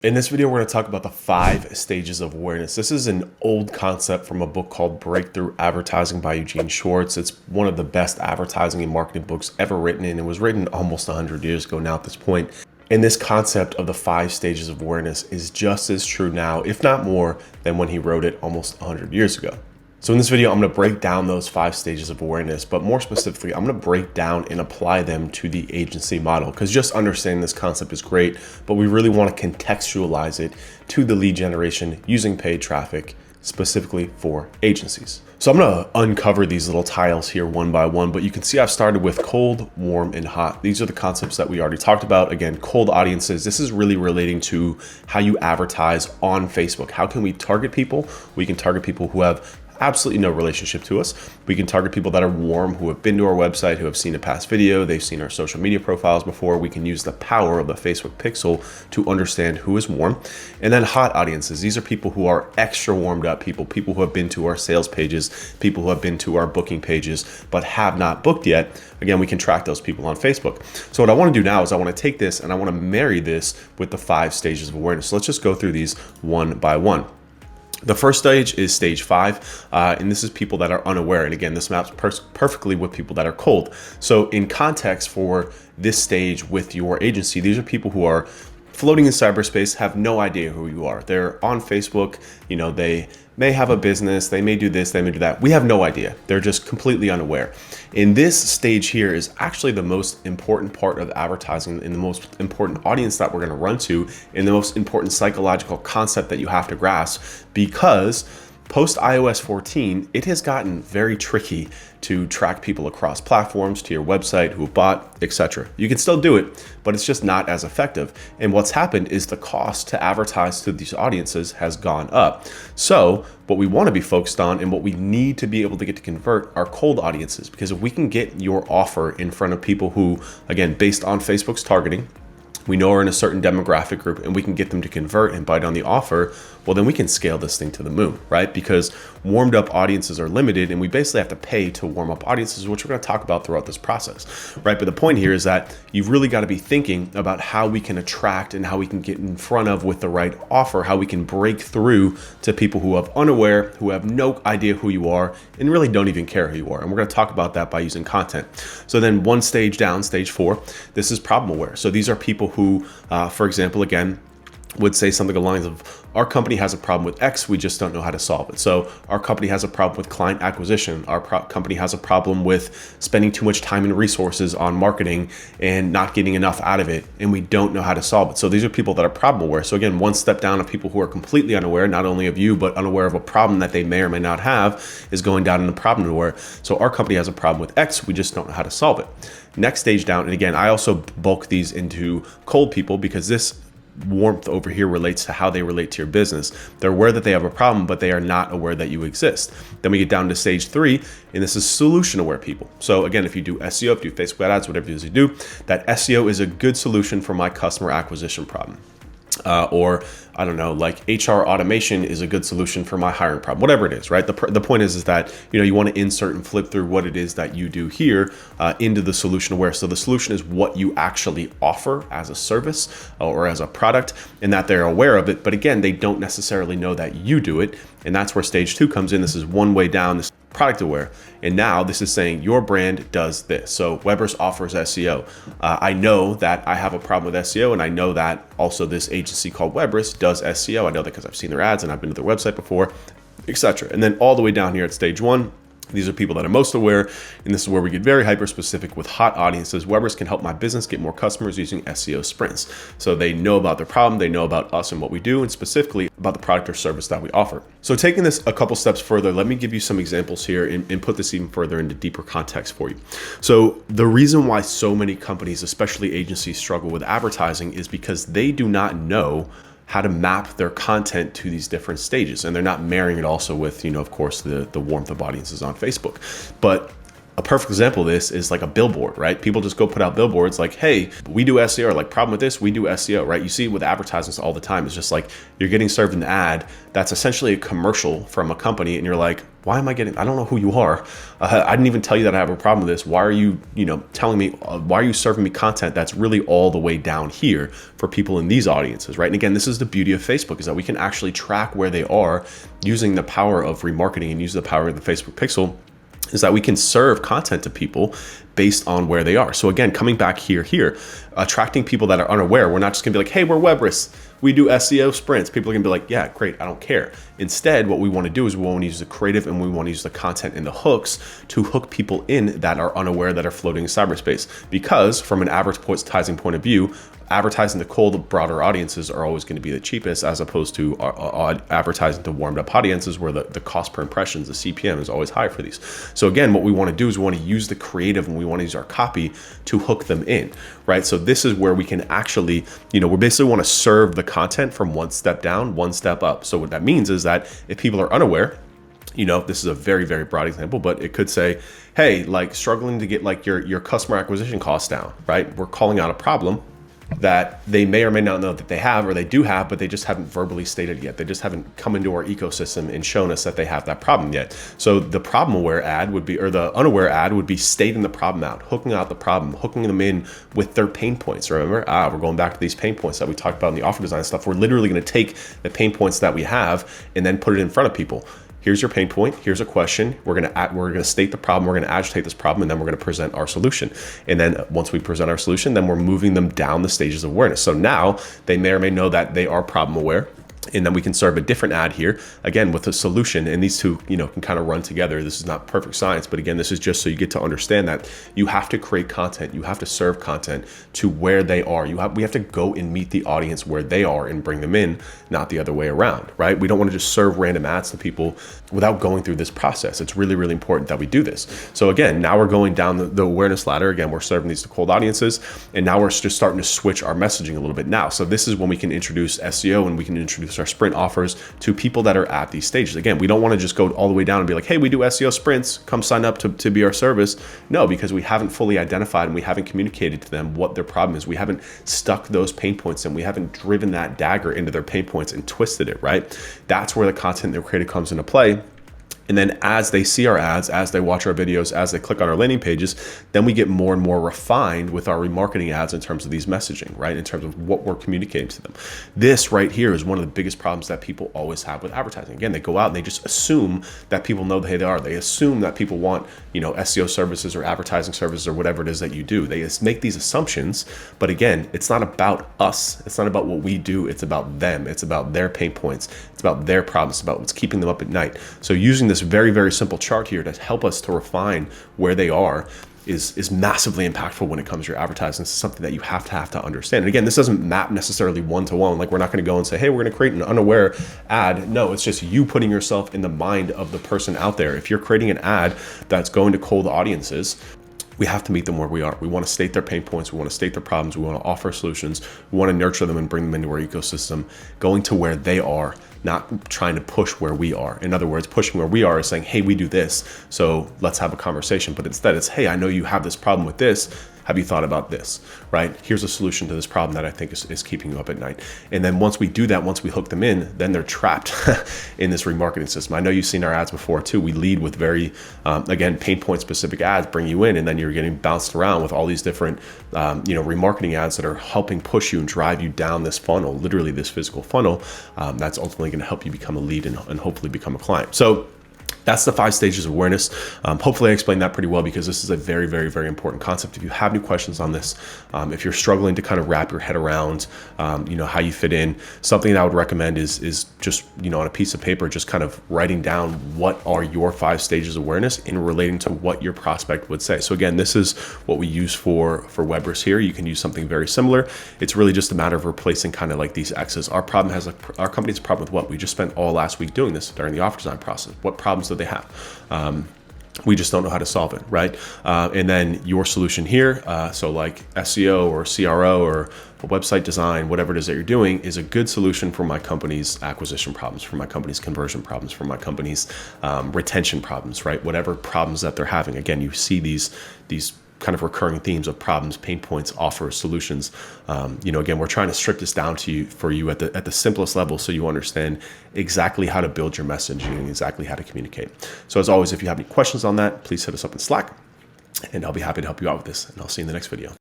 In this video, we're going to talk about the 5 stages of awareness. This is an old concept from a book called Breakthrough Advertising by Eugene Schwartz. It's one of the best advertising and marketing books ever written, and it was written almost 100 years ago now at this point. And this concept of the 5 stages of awareness is just as true now, if not more, than when he wrote it almost 100 years ago. So in this video, I'm going to break down those 5 stages of awareness, but more specifically, I'm going to break down and apply them to the agency model, because just understanding this concept is great, but we really want to contextualize it to the lead generation using paid traffic, specifically for agencies. So I'm going to uncover these little tiles here one by one, but you can see I've started with cold, warm, and hot. These are the concepts that we already talked about. Again, cold audiences, this is really relating to how you advertise on Facebook. How can we target people? We can target people who have absolutely no relationship to us. We can target people that are warm, who have been to our website, who have seen a past video, they've seen our social media profiles before. We can use the power of the Facebook pixel to understand who is warm. And then hot audiences. These are people who are extra warmed up people who have been to our sales pages, people who have been to our booking pages, but have not booked yet. Again, we can track those people on Facebook. So what I want to do now is I want to take this and I want to marry this with the 5 stages of awareness. So let's just go through these one by one. The first stage is stage 5, and this is people that are unaware. And again, this maps perfectly with people that are cold. So in context for this stage with your agency, these are people who are floating in cyberspace, have no idea who you are. They're on Facebook, they may have a business, they may do this, they may do that. We have no idea. They're just completely unaware. In this stage here is actually the most important part of advertising and the most important audience that we're going to run to, and the most important psychological concept that you have to grasp, because post iOS 14, it has gotten very tricky to track people across platforms, to your website, who bought, etc. You can still do it, but it's just not as effective. And what's happened is the cost to advertise to these audiences has gone up. So what we want to be focused on and what we need to be able to get to convert are cold audiences, because if we can get your offer in front of people who, again, based on Facebook's targeting, we know are in a certain demographic group, and we can get them to convert and bite on the offer, well, then we can scale this thing to the moon, right? Because warmed up audiences are limited, and we basically have to pay to warm up audiences, which we're going to talk about throughout this process, right? But the point here is that you've really got to be thinking about how we can attract and how we can get in front of with the right offer, how we can break through to people who are unaware, who have no idea who you are, and really don't even care who you are. And we're going to talk about that by using content. So then one stage down, stage 4, this is problem aware. So these are people who, for example, again, would say something along the lines of, our company has a problem with X, we just don't know how to solve it. So our company has a problem with client acquisition. Our company has a problem with spending too much time and resources on marketing and not getting enough out of it, and we don't know how to solve it. So these are people that are problem aware. So again, one step down of people who are completely unaware, not only of you, but unaware of a problem that they may or may not have, is going down into problem aware. So our company has a problem with X, we just don't know how to solve it. Next stage down, and again, I also bulk these into cold people, because this warmth over here relates to how they relate to your business. They're aware that they have a problem, but they are not aware that you exist. Then we get down to stage 3, and this is solution aware people. So again, if you do SEO, if you do Facebook ads, whatever it is you do, that SEO is a good solution for my customer acquisition problem. Or I don't know, like HR automation is a good solution for my hiring problem, whatever it is, right? The point is that, you want to insert and flip through what it is that you do here into the solution aware. So the solution is what you actually offer as a service or as a product, and that they're aware of it. But again, they don't necessarily know that you do it. And that's where stage 2 comes in. This is one way down, this product aware. And now this is saying your brand does this. So Weber's offers SEO. I know that I have a problem with SEO, and I know that also this agency called Weber's does SEO. I know that because I've seen their ads and I've been to their website before, etc. And then all the way down here at stage 1, these are people that are most aware, and this is where we get very hyper specific with hot audiences. Weber's can help my business get more customers using SEO sprints. So they know about their problem, they know about us and what we do, and specifically about the product or service that we offer. So taking this a couple steps further, let me give you some examples here and put this even further into deeper context for you. So the reason why so many companies, especially agencies, struggle with advertising is because they do not know how to map their content to these different stages. And they're not marrying it also with, of course, the warmth of audiences on Facebook. But a perfect example of this is like a billboard, right? People just go put out billboards like, hey, we do SEO, or like, problem with this, we do SEO, right? You see with advertisements all the time. It's just like you're getting served an ad that's essentially a commercial from a company, and you're like, why am I getting, I don't know who you are. I didn't even tell you that I have a problem with this. Why are you, telling me, why are you serving me content that's really all the way down here for people in these audiences, right? And again, this is the beauty of Facebook, is that we can actually track where they are using the power of remarketing and use the power of the Facebook pixel, is that we can serve content to people based on where they are. So again, coming back here, attracting people that are unaware. We're not just gonna be like, hey, we're Webris, we do SEO sprints. People are gonna be like, yeah, great, I don't care. Instead, what we wanna do is we wanna use the creative and we wanna use the content and the hooks to hook people in that are unaware, that are floating in cyberspace. Because from an advertising point of view, advertising to cold, broader audiences are always going to be the cheapest, as opposed to advertising to warmed up audiences, where the cost per impressions, the CPM, is always high for these. So again, what we want to do is we want to use the creative and we want to use our copy to hook them in, right? So this is where we can actually, we basically want to serve the content from one step down, one step up. So what that means is that if people are unaware, this is a very, very broad example, but it could say, hey, like struggling to get like your customer acquisition costs down, right? We're calling out a problem that they may or may not know that they have, or they do have, but they just haven't verbally stated yet. They just haven't come into our ecosystem and shown us that they have that problem yet. So the problem aware ad would be, or the unaware ad would be stating the problem out, hooking out the problem, hooking them in with their pain points. Remember, we're going back to these pain points that we talked about in the offer design stuff. We're literally going to take the pain points that we have and then put it in front of people. Here's your pain point. Here's a question. We're gonna state the problem. We're gonna agitate this problem, and then we're gonna present our solution. And then once we present our solution, then we're moving them down the stages of awareness. So now they may or may know that they are problem aware. And then we can serve a different ad here, again, with a solution. And these two, can kind of run together. This is not perfect science, but again, this is just so you get to understand that you have to create content. You have to serve content to where they are. We have to go and meet the audience where they are and bring them in, not the other way around, right? We don't want to just serve random ads to people without going through this process. It's really, really important that we do this. So again, now we're going down the awareness ladder. Again, we're serving these to cold audiences, and now we're just starting to switch our messaging a little bit now. So this is when we can introduce SEO and we can introduce our sprint offers to people that are at these stages. Again, we don't want to just go all the way down and be like, hey, we do SEO sprints, come sign up to be our service. No, because we haven't fully identified and we haven't communicated to them what their problem is. We haven't stuck those pain points in. We haven't driven that dagger into their pain points and twisted it, right? That's where the content they're created comes into play. And then as they see our ads, as they watch our videos, as they click on our landing pages, then we get more and more refined with our remarketing ads in terms of these messaging, right? In terms of what we're communicating to them. This right here is one of the biggest problems that people always have with advertising. Again, they go out and they just assume that people know who they are. They assume that people want, SEO services or advertising services or whatever it is that you do. They just make these assumptions. But again, it's not about us. It's not about what we do. It's about them. It's about their pain points. It's about their problems. It's about what's keeping them up at night. So using this very, very simple chart here to help us to refine where they are is massively impactful when it comes to your advertising. It's something that you have to understand. And again, this doesn't map necessarily one-to-one. Like, we're not going to go and say, hey, we're going to create an unaware ad. No, it's just you putting yourself in the mind of the person out there. If you're creating an ad that's going to cold audiences, we have to meet them where we are. We want to state their pain points. We want to state their problems. We want to offer solutions. We want to nurture them and bring them into our ecosystem, going to where they are, not trying to push where we are. In other words, pushing where we are is saying, hey, we do this, so let's have a conversation. But instead it's, hey, I know you have this problem with this. Have you thought about this, right? Here's a solution to this problem that I think is keeping you up at night. And then once we do that, once we hook them in, then they're trapped in this remarketing system. I know you've seen our ads before too. We lead with very, again, pain point specific ads, bring you in, and then you're getting bounced around with all these different, remarketing ads that are helping push you and drive you down this funnel, literally this physical funnel, that's ultimately going to help you become a lead and hopefully become a client. So that's the 5 stages of awareness. Hopefully I explained that pretty well, because this is a very, very, very important concept. If you have any questions on this, if you're struggling to kind of wrap your head around, how you fit in, something that I would recommend is just, on a piece of paper, just kind of writing down what are your 5 stages of awareness in relating to what your prospect would say. So again, this is what we use for Webris here. You can use something very similar. It's really just a matter of replacing kind of like these X's. Our company's a problem with what? We just spent all last week doing this during the offer design process. What problems do they have? We just don't know how to solve it, right? And then your solution here, so like SEO or CRO or a website design, whatever it is that you're doing, is a good solution for my company's acquisition problems, for my company's conversion problems, for my company's retention problems, right? Whatever problems that they're having. Again, you see these kind of recurring themes of problems, pain points, offers, solutions. Again, we're trying to strip this down for you at the simplest level, so you understand exactly how to build your messaging and exactly how to communicate. So as always, if you have any questions on that, please hit us up in Slack, and I'll be happy to help you out with this. And I'll see you in the next video.